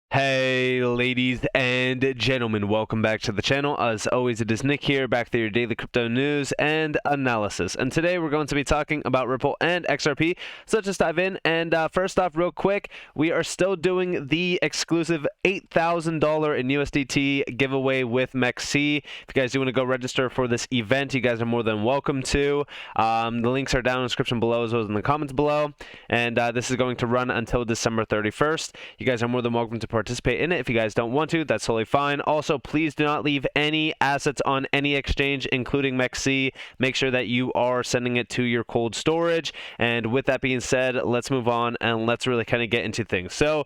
Hey ladies and gentlemen, welcome back to the channel. As always, it is Nick here, back with your daily crypto news and analysis. And today we're going to be talking about Ripple and XRP. So just dive in. And first off, real quick, we are still doing the exclusive $8,000 in USDT giveaway with MEXC. If you guys do want to go register for this event, you guys are more than welcome to. The links are down in the description below as well as in the comments below. And this is going to run until December 31st. You guys are more than welcome to participate in it. If you guys don't want to, that's totally fine. Also, please do not leave any assets on any exchange, including MEXC. Make sure that you are sending it to your cold storage. And with that being said, let's move on and let's really kind of get into things. So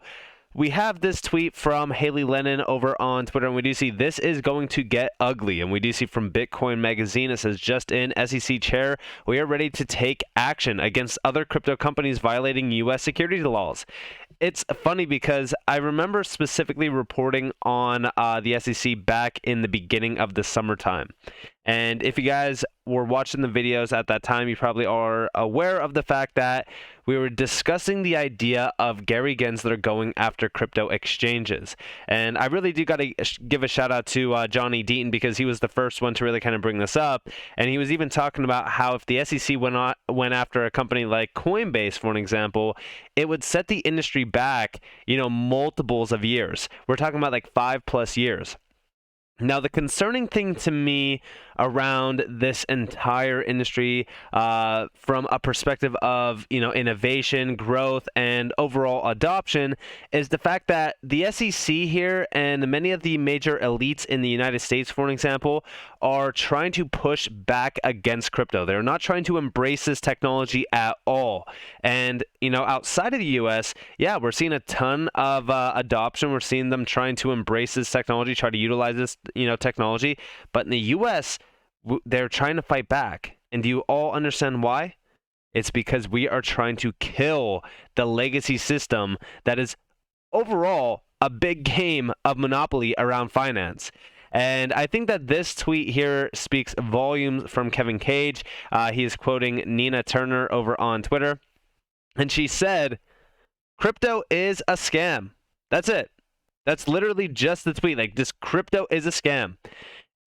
we have this tweet from Haley Lennon over on Twitter, and we do see this is going to get ugly. And we do see from Bitcoin Magazine, it says, just in, SEC chair, we are ready to take action against other crypto companies violating U.S. securities laws. It's funny because I remember specifically reporting on the SEC back in the beginning of the summertime. And if you guys were watching the videos at that time, you probably are aware of the fact that we were discussing the idea of Gary Gensler going after crypto exchanges. And I really do got to give a shout out to Johnny Deaton, because he was the first one to really kind of bring this up. And he was even talking about how if the SEC went after a company like Coinbase, for an example, it would set the industry back, multiples of years. We're talking about like 5+ years. Now, the concerning thing to me around this entire industry from a perspective of, innovation, growth, and overall adoption is the fact that the SEC here and many of the major elites in the United States, for an example, are trying to push back against crypto. They're not trying to embrace this technology at all. And, outside of the U.S., yeah, we're seeing a ton of adoption. We're seeing them trying to embrace this technology, try to utilize this technology. But in the US, they're trying to fight back. And do you all understand why? It's because we are trying to kill the legacy system that is overall a big game of monopoly around finance. And I think that this tweet here speaks volumes from Kevin Cage. He is quoting Nina Turner over on Twitter. And she said, "Crypto is a scam." That's it. That's literally just the tweet. Like, this crypto is a scam.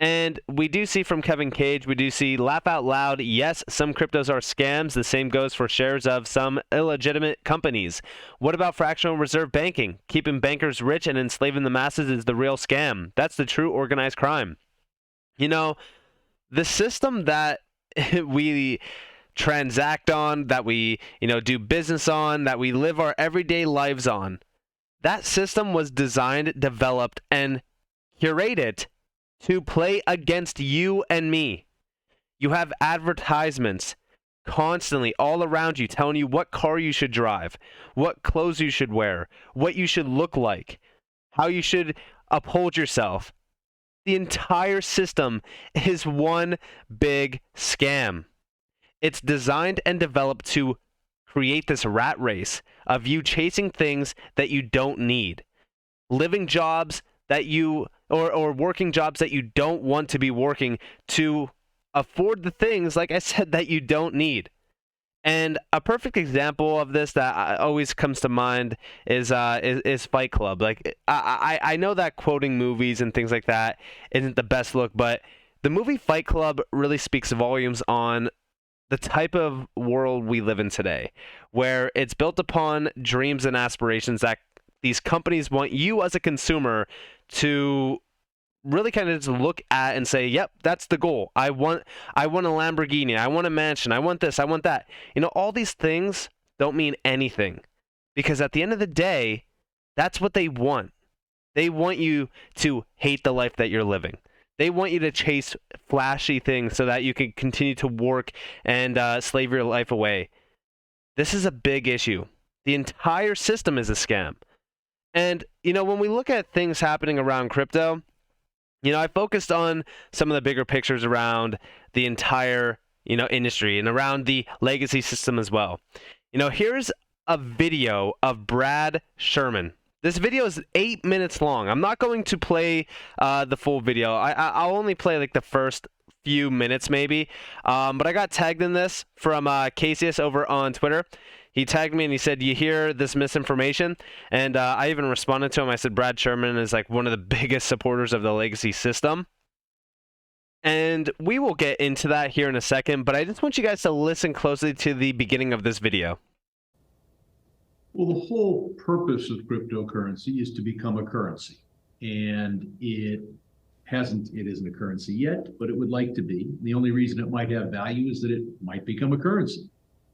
And we do see from Kevin Cage, we do see laugh out loud. Yes, some cryptos are scams. The same goes for shares of some illegitimate companies. What about fractional reserve banking? Keeping bankers rich and enslaving the masses is the real scam. That's the true organized crime. The system that we transact on, that we, do business on, that we live our everyday lives on, that system was designed, developed, and curated to play against you and me. You have advertisements constantly all around you telling you what car you should drive, what clothes you should wear, what you should look like, how you should uphold yourself. The entire system is one big scam. It's designed and developed to create this rat race of you chasing things that you don't need, living jobs that you or working jobs that you don't want to be working to afford the things, like I said, that you don't need. And a perfect example of this that always comes to mind is Fight Club. Like, I know that quoting movies and things like that isn't the best look, but the movie Fight Club really speaks volumes on the type of world we live in today, where it's built upon dreams and aspirations that these companies want you as a consumer to really kind of just look at and say, yep, that's the goal. I want a Lamborghini. I want a mansion. I want this. I want that. All these things don't mean anything, because at the end of the day, that's what they want. They want you to hate the life that you're living. They want you to chase flashy things so that you can continue to work and slave your life away. This is a big issue. The entire system is a scam. And, when we look at things happening around crypto, I focused on some of the bigger pictures around the entire, industry and around the legacy system as well. Here's a video of Brad Sherman. This video is 8 minutes long. I'm not going to play the full video. I'll only play like the first few minutes maybe. But I got tagged in this from Casius over on Twitter. he tagged me and he said, "You hear this misinformation?" And I even responded to him. I said, Brad Sherman is like one of the biggest supporters of the legacy system. And we will get into that here in a second, but I just want you guys to listen closely to the beginning of this video. Well, the whole purpose of cryptocurrency is to become a currency. And it isn't a currency yet, but it would like to be. The only reason it might have value is that it might become a currency.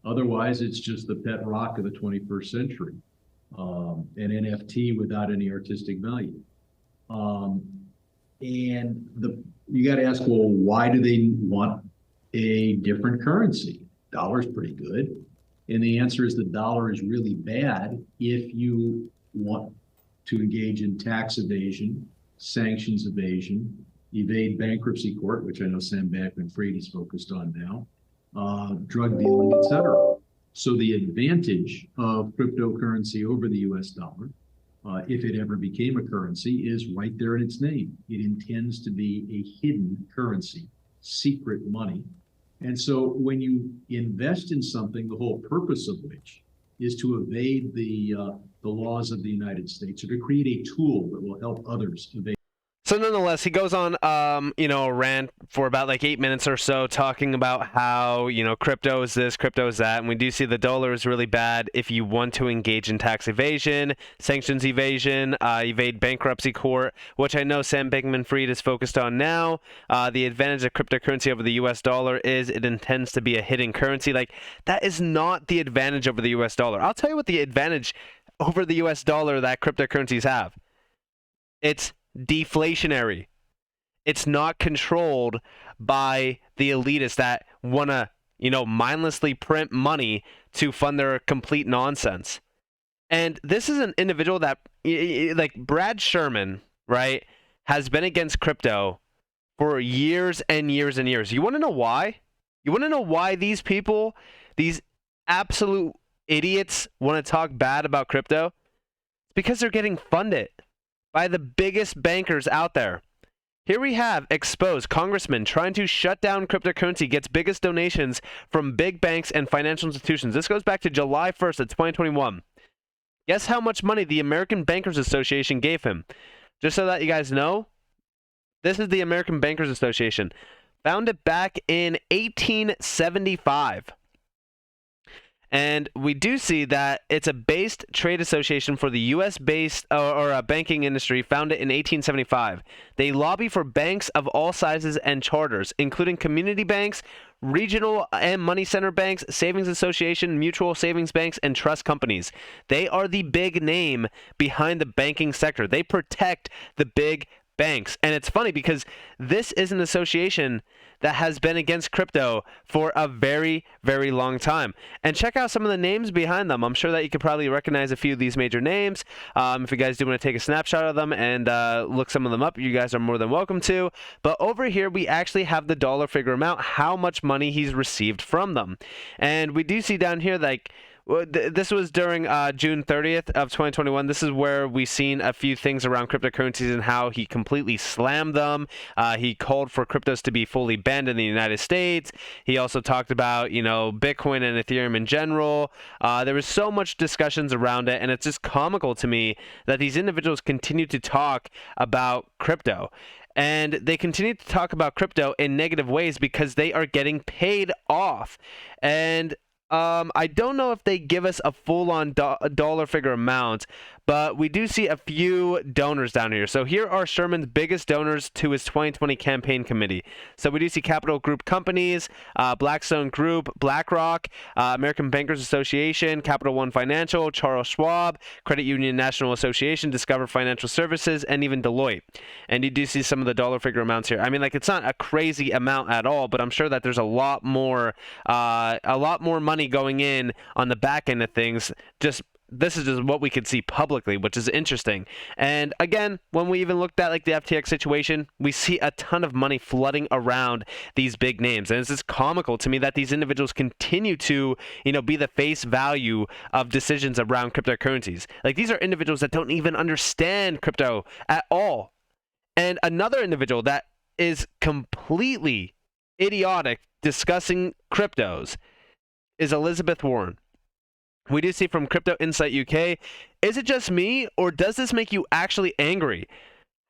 Otherwise, it's just the pet rock of the 21st century, an NFT without any artistic value. And you got to ask, well, why do they want a different currency? Dollar's pretty good. And the answer is the dollar is really bad if you want to engage in tax evasion, sanctions evasion, evade bankruptcy court, which I know Sam Bankman-Fried is focused on now, drug dealing, etc. So the advantage of cryptocurrency over the US dollar, if it ever became a currency, is right there in its name. It intends to be a hidden currency, secret money. And so when you invest in something, the whole purpose of which is to evade the laws of the United States, or to create a tool that will help others evade. So nonetheless, he goes on, a rant for about like 8 minutes or so, talking about how, crypto is this, crypto is that, and we do see the dollar is really bad if you want to engage in tax evasion, sanctions evasion, evade bankruptcy court, which I know Sam Bankman-Fried is focused on now. The advantage of cryptocurrency over the U.S. dollar is it intends to be a hidden currency. Like, that is not the advantage over the U.S. dollar. I'll tell you what the advantage over the U.S. dollar that cryptocurrencies have. It's deflationary. It's not controlled by the elitists that want to, mindlessly print money to fund their complete nonsense. And this is an individual that, like Brad Sherman, right, has been against crypto for years and years and years. You want to know why? You want to know why these people, these absolute idiots, want to talk bad about crypto? It's because they're getting funded by the biggest bankers out there. Here we have exposed congressman trying to shut down cryptocurrency, gets biggest donations from big banks and financial institutions. This goes back to July 1st of 2021. Guess how much money the American Bankers Association gave him? Just so that you guys know, this is the American Bankers Association, founded back in 1875. And we do see that it's a based trade association for the U.S.-based or banking industry, founded in 1875. They lobby for banks of all sizes and charters, including community banks, regional and money center banks, savings association, mutual savings banks, and trust companies. They are the big name behind the banking sector. They protect the big banks. And it's funny because this is an association that has been against crypto for a very, very long time. And check out some of the names behind them. I'm sure that you could probably recognize a few of these major names. If you guys do want to take a snapshot of them and look some of them up, you guys are more than welcome to. But over here, we actually have the dollar figure amount, how much money he's received from them. And we do see down here, like, this was during June 30th of 2021. This is where we've seen a few things around cryptocurrencies and how he completely slammed them. He called for cryptos to be fully banned in the United States. He also talked about, Bitcoin and Ethereum in general. There was so much discussions around it, and it's just comical to me that these individuals continue to talk about crypto. And they continue to talk about crypto in negative ways because they are getting paid off. And I don't know if they give us a full-on dollar figure amount, but we do see a few donors down here. So here are Sherman's biggest donors to his 2020 campaign committee. So we do see Capital Group Companies, Blackstone Group, BlackRock, American Bankers Association, Capital One Financial, Charles Schwab, Credit Union National Association, Discover Financial Services, and even Deloitte. And you do see some of the dollar figure amounts here. I mean, like, it's not a crazy amount at all, but I'm sure that there's a lot more money going in on the back end of things. This is just what we could see publicly, which is interesting. And again, when we even looked at like the FTX situation, we see a ton of money flooding around these big names. And it's just comical to me that these individuals continue to, be the face value of decisions around cryptocurrencies. Like, these are individuals that don't even understand crypto at all. And another individual that is completely idiotic discussing cryptos is Elizabeth Warren. We do see from Crypto Insight UK, is it just me, or does this make you actually angry?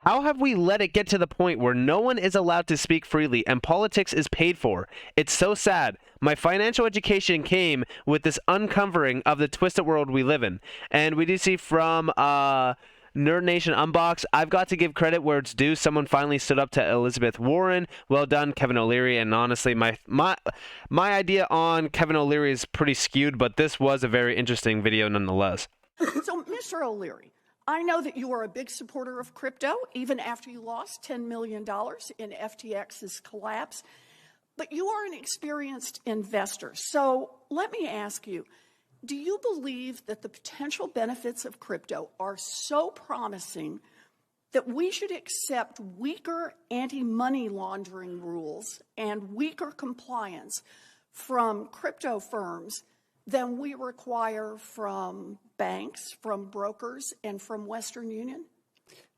How have we let it get to the point where no one is allowed to speak freely and politics is paid for? It's so sad. My financial education came with this uncovering of the twisted world we live in. And we do see from Nerd Nation Unbox, I've got to give credit where it's due. Someone finally stood up to Elizabeth Warren. Well done, Kevin O'Leary. And honestly, my idea on Kevin O'Leary is pretty skewed, but this was a very interesting video nonetheless. So, Mr. O'Leary, I know that you are a big supporter of crypto, even after you lost $10 million in FTX's collapse. But you are an experienced investor. So let me ask you, do you believe that the potential benefits of crypto are so promising that we should accept weaker anti-money laundering rules and weaker compliance from crypto firms than we require from banks, from brokers, and from Western Union?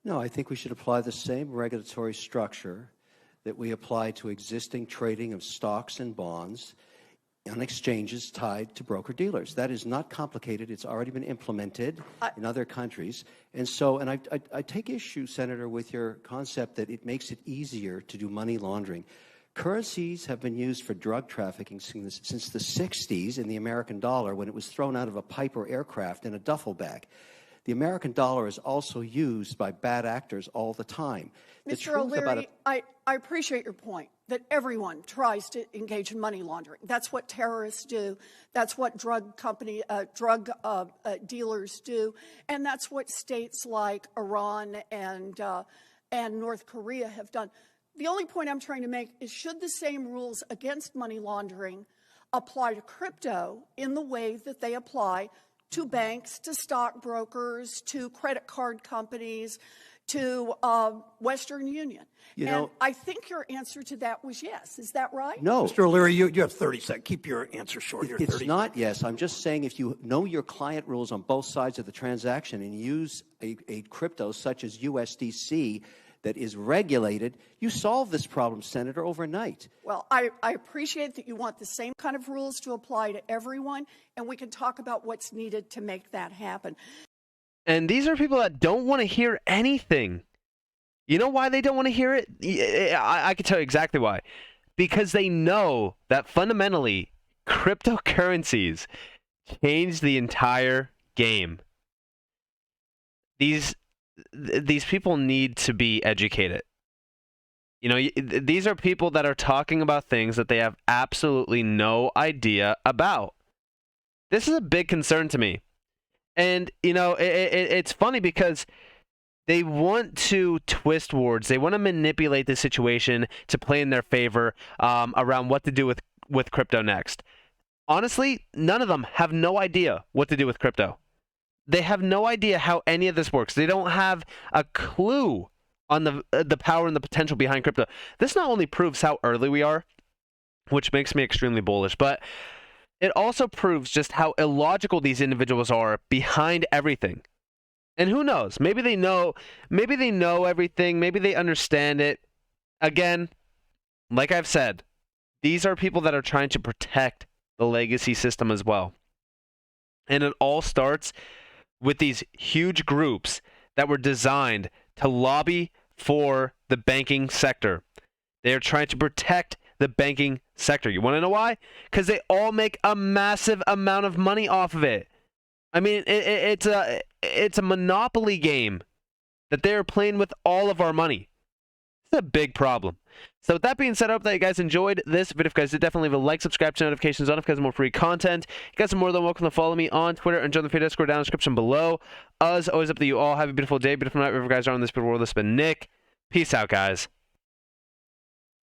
No, I think we should apply the same regulatory structure that we apply to existing trading of stocks and bonds on exchanges tied to broker-dealers. That is not complicated. It's already been implemented in other countries. And so, and I take issue, Senator, with your concept that it makes it easier to do money laundering. Currencies have been used for drug trafficking since the 60s in the American dollar, when it was thrown out of a Piper aircraft in a duffel bag. The American dollar is also used by bad actors all the time. Mr. O'Leary, I appreciate your point that everyone tries to engage in money laundering. That's what terrorists do. That's what drug dealers do. And that's what states like Iran and North Korea have done. The only point I'm trying to make is, should the same rules against money laundering apply to crypto in the way that they apply to banks, to stockbrokers, to credit card companies, to Western Union? And I think your answer to that was yes. Is that right? No. Mr. O'Leary, you have 30 seconds. Keep your answer short. It's not yes. I'm just saying, if you know your client rules on both sides of the transaction and use a crypto such as USDC that is regulated, you solve this problem, Senator, overnight. Well, I appreciate that you want the same kind of rules to apply to everyone, and we can talk about what's needed to make that happen. And these are people that don't want to hear anything. You know why they don't want to hear it? I can tell you exactly why. Because they know that fundamentally, cryptocurrencies change the entire game. These people need to be educated. You know, these are people that are talking about things that they have absolutely no idea about. This is a big concern to me. And, you know, it's funny because they want to twist words. They want to manipulate the situation to play in their favor around what to do with crypto next. Honestly, none of them have no idea what to do with crypto. They have no idea how any of this works. They don't have a clue on the power and the potential behind crypto. This not only proves how early we are, which makes me extremely bullish, but it also proves just how illogical these individuals are behind everything. And who knows? Maybe they know everything. Maybe they understand it. Again, like I've said, these are people that are trying to protect the legacy system as well. And it all starts with these huge groups that were designed to lobby for the banking sector. They are trying to protect the banking sector. You want to know why? Because they all make a massive amount of money off of it. I mean, it's a monopoly game that they're playing with all of our money. It's a big problem. So with that being said, I hope that you guys enjoyed this video. If you guys did, definitely leave a like, subscribe, turn notifications on if you guys have more free content. You guys are more than welcome to follow me on Twitter and join the free Discord down in the description below. As always, up to you all. Have a beautiful day, beautiful night, wherever you guys are on this beautiful world. This has been Nick. Peace out, guys.